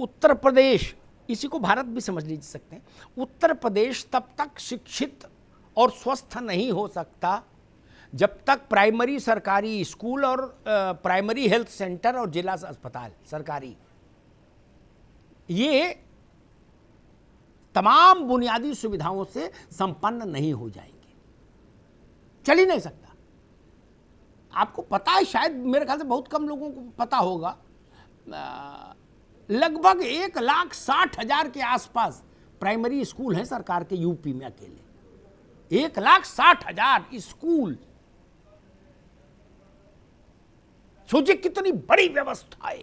उत्तर प्रदेश, इसी को भारत भी समझ लीजिए सकते हैं, उत्तर प्रदेश तब तक शिक्षित और स्वस्थ नहीं हो सकता जब तक प्राइमरी सरकारी स्कूल और प्राइमरी हेल्थ सेंटर और जिला अस्पताल सरकारी, ये तमाम बुनियादी सुविधाओं से संपन्न नहीं हो जाएंगे। चल ही नहीं सकता। आपको पता है, शायद मेरे ख्याल से बहुत कम लोगों को पता होगा, लगभग 1,60,000 के आसपास प्राइमरी स्कूल हैं सरकार के यूपी में अकेले। 1,60,000 स्कूल। सोचिए कितनी बड़ी व्यवस्था है,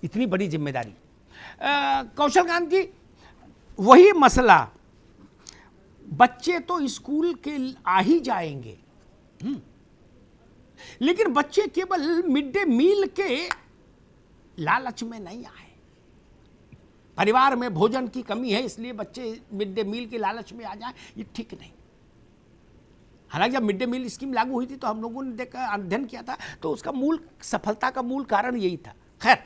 इतनी बड़ी जिम्मेदारी। कौशलकांत जी, वही मसला, बच्चे तो स्कूल के आ ही जाएंगे, लेकिन बच्चे केवल मिड डे मील के लालच में नहीं आए। परिवार में भोजन की कमी है इसलिए बच्चे मिड डे मील के लालच में आ जाए, ये ठीक नहीं। हालांकि जब मिड डे मील स्कीम लागू हुई थी तो हम लोगों ने देखा, अध्ययन किया था, तो उसका मूल सफलता का मूल कारण यही था। खैर,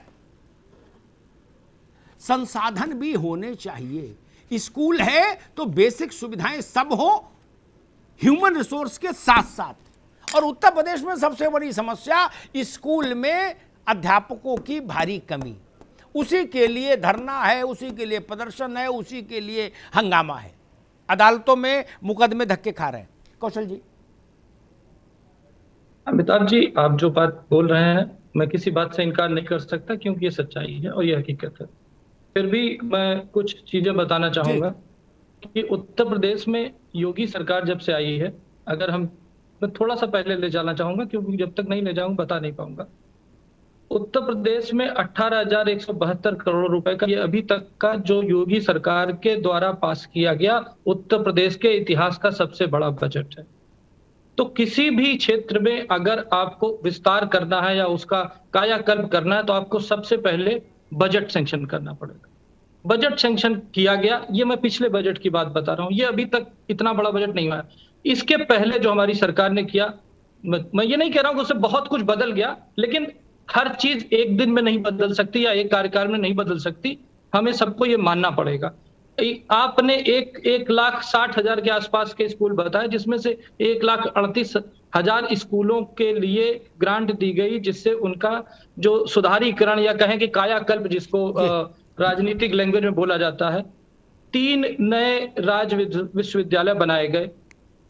संसाधन भी होने चाहिए। स्कूल है तो बेसिक सुविधाएं सब हो, ह्यूमन रिसोर्स के साथ साथ। और उत्तर प्रदेश में सबसे बड़ी समस्या स्कूल में अध्यापकों की भारी कमी। उसी के लिए धरना है, उसी के लिए प्रदर्शन है, उसी के लिए हंगामा है। अदालतों में मुकदमे धक्के खा रहे हैं। कौशल जी। अमिताभ जी, आप जो बात बोल रहे हैं, मैं किसी बात से इनकार नहीं कर सकता, क्योंकि ये सच्चाई है और ये हकीकत है। फिर भी मैं कुछ चीजें बताना चाहूंगा कि उत्तर प्रदेश में योगी सरकार जब से आई है, अगर मैं थोड़ा सा पहले ले जाना चाहूंगा, क्योंकि जब तक नहीं ले जाऊंगा बता नहीं पाऊंगा। उत्तर प्रदेश में 18,172 करोड़ रुपए का ये अभी तक का जो योगी सरकार के द्वारा पास किया गया उत्तर प्रदेश के इतिहास का सबसे बड़ा बजट है। तो किसी भी क्षेत्र में अगर आपको विस्तार करना है या उसका कायाकल्प करना है, तो आपको सबसे पहले बजट सैंक्शन करना पड़ेगा। बजट सैंक्शन किया गया, ये मैं पिछले बजट की बात बता रहा हूं, ये अभी तक इतना बड़ा बजट नहीं हुआ। इसके पहले जो हमारी सरकार ने किया, मैं ये नहीं कह रहा हूं कि उससे बहुत कुछ बदल गया, लेकिन हर चीज एक दिन में नहीं बदल सकती या एक कार्यकाल में नहीं बदल सकती, हमें सबको ये मानना पड़ेगा। आपने 1,60,000 के आसपास के स्कूल बताए, जिसमें से 1,38,000 स्कूलों के लिए ग्रांट दी गई, जिससे उनका जो सुधारीकरण या कहें कि कायाकल्प, जिसको राजनीतिक लैंग्वेज में बोला जाता है, 3 नए राज्य विश्वविद्यालय बनाए गए,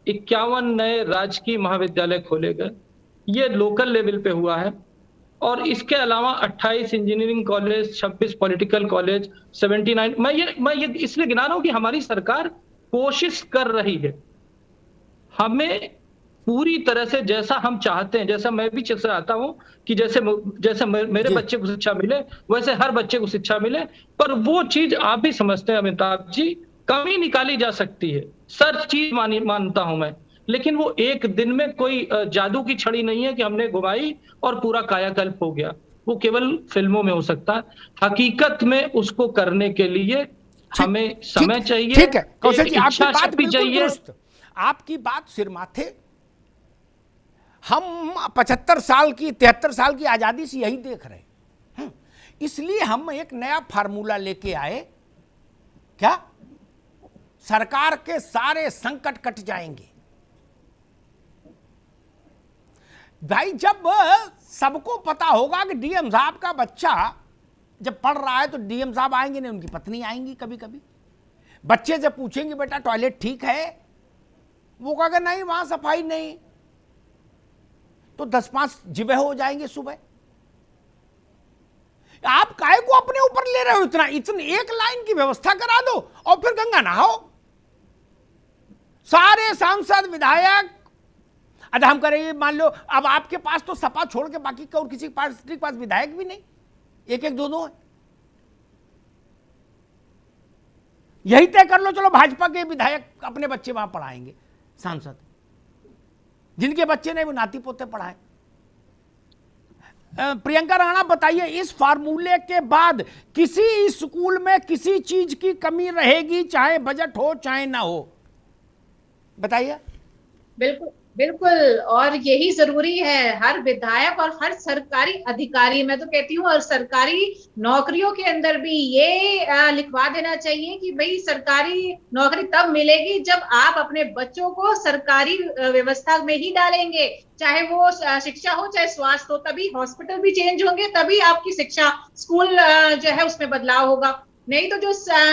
51 नए राजकीय महाविद्यालय खोले गए। ये लोकल लेवल पे हुआ है। और इसके अलावा 28 इंजीनियरिंग कॉलेज, 26 पॉलिटिकल कॉलेज, 79, मैं ये इसलिए गिना रहा हूं कि हमारी सरकार कोशिश कर रही है। हमें पूरी तरह से जैसा हम चाहते हैं, जैसा मैं भी चाहता हूं कि जैसे मेरे बच्चे को शिक्षा मिले, वैसे हर बच्चे को शिक्षा मिले। पर वो चीज आप भी समझते हैं अमिताभ जी, कमी निकाली जा सकती है, सर चीज मानता हूं मैं, लेकिन वो एक दिन में कोई जादू की छड़ी नहीं है कि हमने घुमाई और पूरा कायाकल्प हो गया। वो केवल फिल्मों में हो सकता है। हकीकत में उसको करने के लिए हमें समय चाहिए। ठीक है कौशल जी, आपकी बात बिल्कुल चाहिए। दुरुस्त, आपकी बात सिर माथे। हम 75 साल की 73 साल की आजादी से यही देख रहे हैं, इसलिए हम एक नया फार्मूला लेके आए। क्या? सरकार के सारे संकट कट जाएंगे। भाई, जब सबको पता होगा कि डीएम साहब का बच्चा जब पढ़ रहा है तो डीएम साहब आएंगे नहीं, उनकी पत्नी आएंगी। कभी कभी बच्चे जब पूछेंगे बेटा टॉयलेट ठीक है, वो कहेगा नहीं वहां सफाई नहीं, तो 10-5 जिबे हो जाएंगे सुबह। आप काहे को अपने ऊपर ले रहे हो? इतनी एक लाइन की व्यवस्था करा दो और फिर गंगा नहाओ। सारे सांसद विधायक, अच्छा हम करें, मान लो अब आपके पास तो सपा छोड़ के बाकी और किसी पार्टी के पास विधायक भी नहीं, एक एक दो है। यही तय कर लो, चलो भाजपा के विधायक अपने बच्चे वहां पढ़ाएंगे, सांसद जिनके बच्चे नहीं वो नाती पोते पढ़ाए। प्रियंका राणा, बताइए, इस फार्मूले के बाद किसी स्कूल में किसी चीज की कमी रहेगी, चाहे बजट हो चाहे ना हो? बताइए। बिल्कुल बिल्कुल, और यही जरूरी है। हर विधायक और हर सरकारी अधिकारी, मैं तो कहती हूँ, और सरकारी नौकरियों के अंदर भी ये लिखवा देना चाहिए कि भाई सरकारी नौकरी तब मिलेगी जब आप अपने बच्चों को सरकारी व्यवस्था में ही डालेंगे। चाहे वो शिक्षा हो, चाहे स्वास्थ्य हो, तभी हॉस्पिटल भी चेंज होंगे, तभी आपकी शिक्षा, स्कूल जो है उसमें बदलाव होगा। नहीं तो जो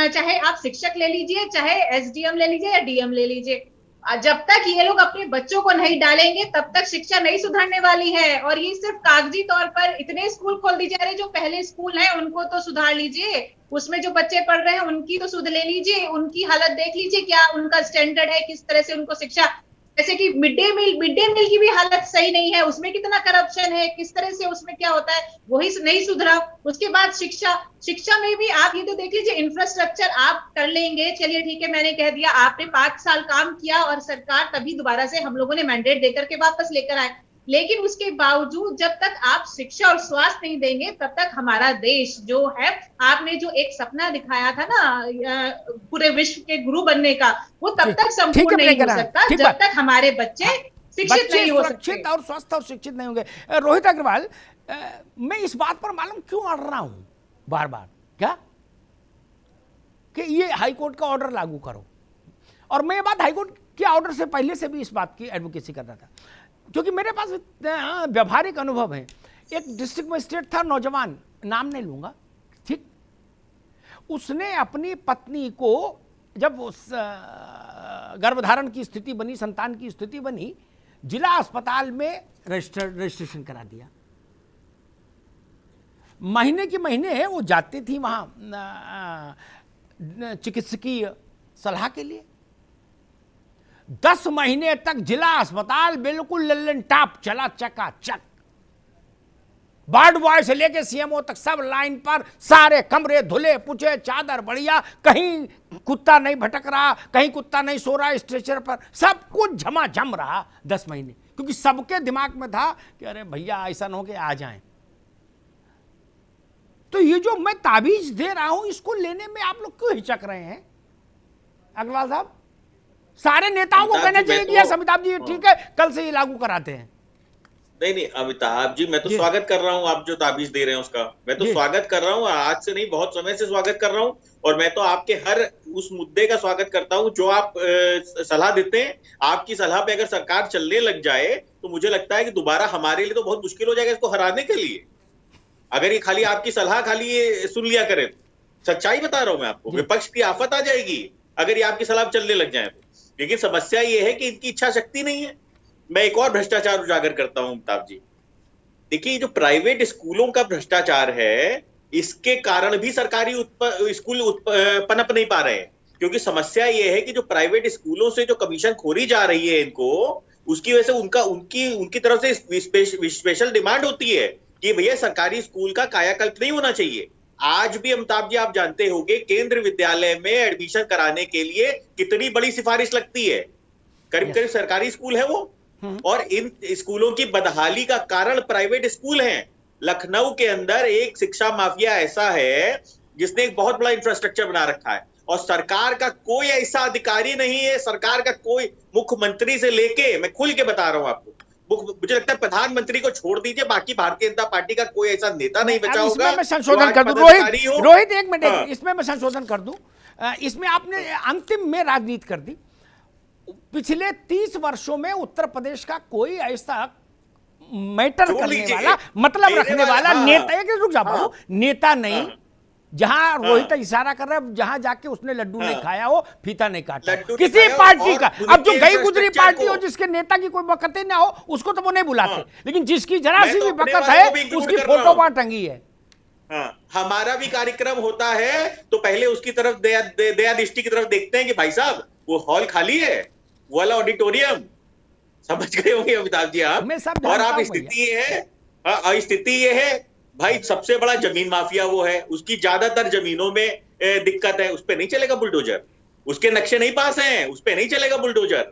चाहे आप शिक्षक ले लीजिए, चाहे एसडीएम ले लीजिए या डीएम ले लीजिए, जब तक ये लोग अपने बच्चों को नहीं डालेंगे तब तक शिक्षा नहीं सुधरने वाली है। और ये सिर्फ कागजी तौर पर इतने स्कूल खोल दिए जा रहे हैं, जो पहले स्कूल हैं उनको तो सुधार लीजिए, उसमें जो बच्चे पढ़ रहे हैं उनकी तो सुध ले लीजिए, उनकी हालत देख लीजिए, क्या उनका स्टैंडर्ड है, किस तरह से उनको शिक्षा। जैसे कि मिड डे मील की भी हालत सही नहीं है, उसमें कितना करप्शन है, किस तरह से उसमें क्या होता है, वही नहीं सुधरा। उसके बाद शिक्षा, शिक्षा में भी आप ये तो देख लीजिए, इंफ्रास्ट्रक्चर आप कर लेंगे, चलिए ठीक है, मैंने कह दिया, आपने 5 साल काम किया और सरकार तभी दोबारा से हम लोगों ने मैंडेट देकर के वापस लेकर आए। लेकिन उसके बावजूद जब तक आप शिक्षा और स्वास्थ्य नहीं देंगे तब तक हमारा देश जो है, आपने जो एक सपना दिखाया था ना पूरे विश्व के गुरु बनने का, वो तब तक संपूर्ण नहीं हो सकता जब तक हमारे बच्चे शिक्षित नहीं हो सकते। सुरक्षित और स्वस्थ और शिक्षित नहीं होंगे। रोहित अग्रवाल, मैं इस बात पर मालूम क्यों अड़ रहा हूं बार बार, क्या कि ये हाईकोर्ट का ऑर्डर लागू करो, और मैं ये बात हाईकोर्ट के ऑर्डर से पहले से भी इस बात की एडवोकेसी कर रहा था, क्योंकि मेरे पास व्यवहारिक अनुभव है। एक डिस्ट्रिक्ट मजिस्ट्रेट था, नौजवान, नाम नहीं लूंगा, ठीक, उसने अपनी पत्नी को जब उस गर्भधारण की स्थिति बनी, संतान की स्थिति बनी, जिला अस्पताल में रजिस्ट्रेशन करा दिया। महीने के महीने वो जाती थी वहां चिकित्सकीय सलाह के लिए। 10 महीने तक जिला अस्पताल बिल्कुल लल्लन टाप चला, चकाचक। वार्ड बॉय से लेके सीएमओ तक सब लाइन पर, सारे कमरे धुले पुछे, चादर बढ़िया, कहीं कुत्ता नहीं भटक रहा, कहीं कुत्ता नहीं सो रहा स्ट्रेचर पर, सब कुछ झमाझम रहा 10 महीने, क्योंकि सबके दिमाग में था कि अरे भैया ऐसा न हो कि आ जाएं। तो ये जो मैं ताबीज दे रहा हूं, इसको लेने में आप लोग क्यों हिचक रहे हैं अग्रवाल साहब? सारे नेताओं को कहना चाहिए कि यस अमिताभ जी ठीक है, कल से ये लागू कराते हैं। नहीं अमिताभ जी, मैं तो स्वागत कर रहा हूँ आप जो ताबीज दे रहे हैं उसका, मैं तो स्वागत कर रहा हूँ, आज से नहीं बहुत समय से स्वागत कर रहा हूँ। और मैं तो आपके हर उस मुद्दे का स्वागत करता हूँ जो आप सलाह देते हैं। आपकी सलाह पे अगर सरकार चलने लग जाए तो मुझे लगता है कि दोबारा हमारे लिए तो बहुत मुश्किल हो जाएगा इसको हराने के लिए, अगर ये खाली आपकी सलाह खाली ये सुन लिया करे। सच्चाई बता रहा हूं मैं आपको, विपक्ष की आफत आ जाएगी अगर ये आपकी सलाह चलने लग जाए तो। लेकिन समस्या ये है कि इनकी इच्छा शक्ति नहीं है। मैं एक और भ्रष्टाचार उजागर करता हूं अमिताभ जी। देखिए, जो प्राइवेट स्कूलों का भ्रष्टाचार है, इसके कारण भी सरकारी स्कूल पनप नहीं पा रहे हैं, क्योंकि समस्या ये है कि जो प्राइवेट स्कूलों से जो कमीशन खोरी जा रही है इनको, उसकी वजह से उनकी तरफ से स्पेशल डिमांड होती है कि भैया सरकारी स्कूल का कायाकल्प नहीं होना चाहिए। आज भी अमिताभ जी आप जानते होंगे, केंद्र विद्यालय में एडमिशन कराने के लिए कितनी बड़ी सिफारिश लगती है, करीब करीब सरकारी स्कूल है वो। और इन स्कूलों की बदहाली का कारण प्राइवेट स्कूल हैं। लखनऊ के अंदर एक शिक्षा माफिया ऐसा है जिसने एक बहुत बड़ा इंफ्रास्ट्रक्चर बना रखा है, और सरकार का कोई ऐसा अधिकारी नहीं है, सरकार का कोई, मुख्यमंत्री से लेके, मैं खुल के बता रहा हूं आपको, मुझे लगता है प्रधानमंत्री को छोड़ दीजिए, बाकी भारतीय जनता पार्टी का कोई ऐसा नेता नहीं बचा होगा। इसमें मैं संशोधन कर दूं, रोहित एक मिनट, इसमें मैं संशोधन कर दूं। इसमें आपने अंतिम में राजनीति कर दी। पिछले 30 वर्षों में उत्तर प्रदेश का कोई ऐसा मैटर करने वाला, मतलब रखने वाला नेता, रुक जा, नेता नहीं, जहां रोहित इशारा कर रहा है, जहां जाके उसने लड्डू नहीं खाया हो, फीता नहीं काटा किसी पार्टी का। अब जो गई गुजरी पार्टी हो, जिसके नेता की कोई बकते ना हो, उसको तो वो नहीं बुलाते, लेकिन जिसकी जरा सी भी बकत है उसकी फोटो वहां टंगी है। हमारा भी कार्यक्रम होता है तो पहले उसकी तरफ दया दृष्टि की तरफ देखते हैं कि भाई साहब वो हॉल खाली है, वो वाला ऑडिटोरियम, समझ गए होंगे अमिताभ जी आप। और आप स्थिति ये है भाई, सबसे बड़ा जमीन माफिया वो है, उसकी ज्यादातर जमीनों में दिक्कत है, उस पर नहीं चलेगा बुलडोजर, उसके नक्शे नहीं पास हैं, उस पर नहीं चलेगा बुलडोजर।